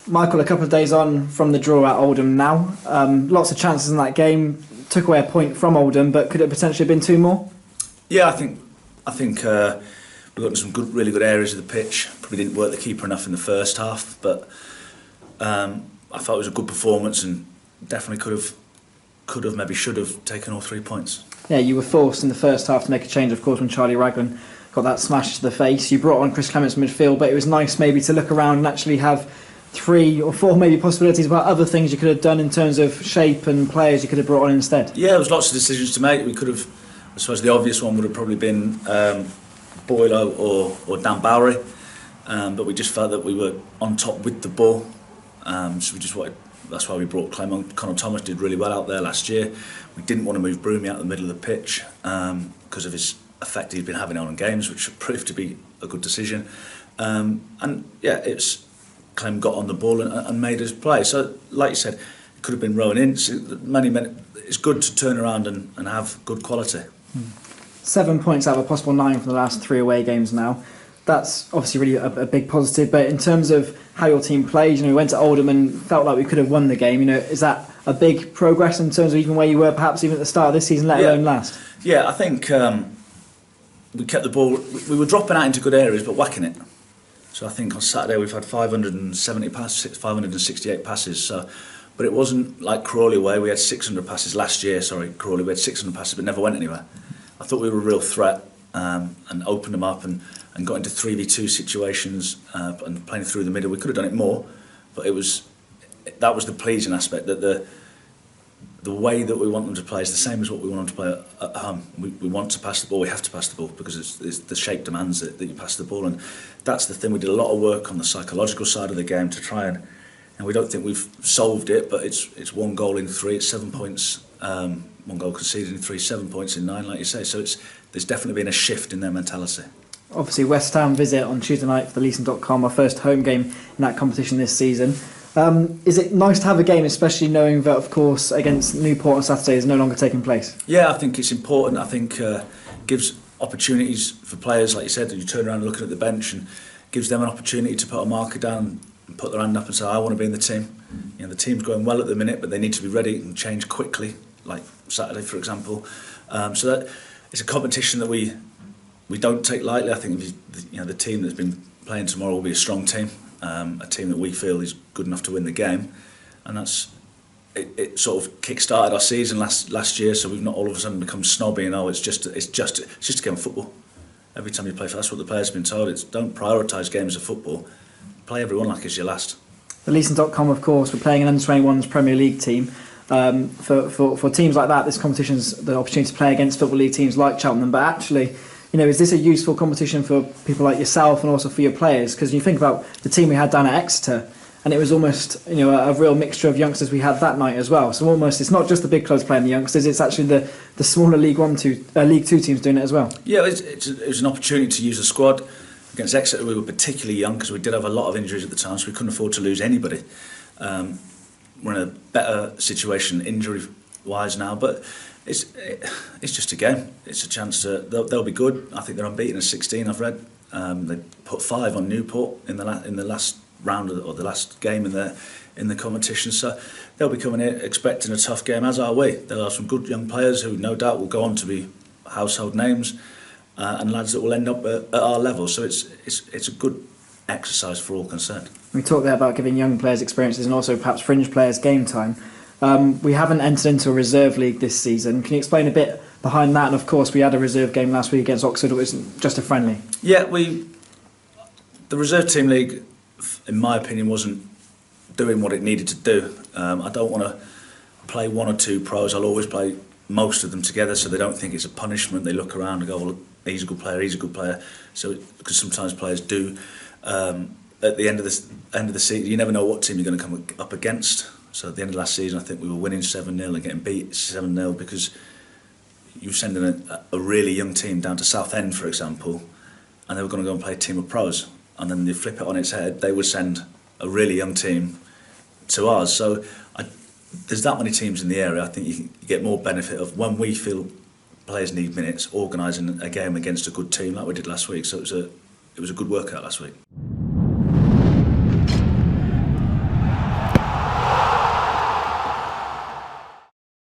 Michael, a couple of days on from the draw at Oldham now. Lots of chances in that game. Took away a point from Oldham, but could it potentially have been two more? Yeah, I think we got into some really good areas of the pitch. Probably didn't work the keeper enough in the first half, but I thought it was a good performance and definitely could have, maybe should have taken all 3 points. Yeah, you were forced in the first half to make a change, of course, when Charlie Raglan got that smash to the face. You brought on Chris Clements midfield, but it was nice maybe to look around and actually have 3 or 4 maybe possibilities about other things you could have done in terms of shape and players you could have brought on instead. Yeah, there was lots of decisions to make. We could have, I suppose the obvious one would have probably been Boylo or Dan Bowery, but we just felt that we were on top with the ball, so we just wanted. That's why we brought Clem on. Connor Thomas did really well out there last year. We didn't want to move Broomy out the middle of the pitch because of his effect he'd been having on games, which proved to be a good decision. And yeah, Clem got on the ball and made us play. So, like you said, it could have been Rowan Ince. It's good to turn around and have good quality. 7 points out of a possible 9 from the last 3 away games now. That's obviously really a big positive. But in terms of how your team plays, we went to Oldham and felt like we could have won the game. Is that a big progress in terms of even where you were, perhaps even at the start of this season, let alone last? Yeah, I think we kept the ball. We were dropping out into good areas, but whacking it. So I think on Saturday we've had 570 passes, 568 passes. But it wasn't like Crawley way. We had 600 passes last year. Sorry, Crawley. We had 600 passes, but never went anywhere. I thought we were a real threat and opened them up and got into 3v2 situations and playing through the middle. We could have done it more, but that was the pleasing aspect, that the way that we want them to play is the same as what we want them to play at home. We want to pass the ball. We have to pass the ball because it's the shape demands that you pass the ball, and that's the thing. We did a lot of work on the psychological side of the game to try and we don't think we've solved it, but it's 1 goal in 3, it's 7 points. 1 goal conceded in 3, 7 points in 9, like you say. So there's definitely been a shift in their mentality. Obviously, West Ham visit on Tuesday night for the Leeson.com, our first home game in that competition this season. Is it nice to have a game, especially knowing that, of course, against Newport on Saturday is no longer taking place? Yeah, I think it's important. I think gives opportunities for players, like you said, that you turn around and looking at the bench and gives them an opportunity to put a marker down and put their hand up and say, I want to be in the team. The team's going well at the minute, but they need to be ready and change quickly, like Saturday, for example. So that it's a competition that we don't take lightly. I think the team that's been playing tomorrow will be a strong team, a team that we feel is good enough to win the game, and it sort of kick-started our season last year. So we've not all of a sudden become snobby and it's just a game of football. Every time you play, that's what the players have been told. It's don't prioritise games of football. Play everyone like it's your last. The Leeson.com, of course, we're playing an under-21s Premier League team. For teams like that, this competition's the opportunity to play against Football League teams like Cheltenham. But actually, is this a useful competition for people like yourself and also for your players? Because you think about the team we had down at Exeter, and it was almost a real mixture of youngsters we had that night as well. So almost it's not just the big clubs playing the youngsters; it's actually the smaller League Two teams doing it as well. Yeah, it was an opportunity to use the squad. Against Exeter, we were particularly young because we did have a lot of injuries at the time, so we couldn't afford to lose anybody. We're in a better situation injury-wise now, but it's just a game. It's a chance to. They'll be good. I think they're unbeaten at 16. I've read they put 5 on Newport in the last round or the last game in the competition. So they'll be coming in expecting a tough game, as are we. There are some good young players who no doubt will go on to be household names. And lads that will end up at our level, so it's a good exercise for all concerned. We talked there about giving young players experiences and also perhaps fringe players game time. We haven't entered into a reserve league this season. Can you explain a bit behind that? And of course, we had a reserve game last week against Oxford. It was just a friendly. Yeah, the reserve team league, in my opinion, wasn't doing what it needed to do. I don't want to play 1 or 2 pros. I'll always play most of them together, so they don't think it's a punishment. They look around and go, well, he's a good player. So because sometimes players do at the end of the season, you never know what team you're going to come up against. So at the end of last season, I think we were winning 7-0 and getting beat 7-0 because you were sending a really young team down to Southend, for example, and they were going to go and play a team of pros, and then they flip it on its head. They would send a really young team to ours. So there's that many teams in the area. I think you get more benefit of when we feel players need minutes, organising a game against a good team like we did last week. So it was a good workout last week.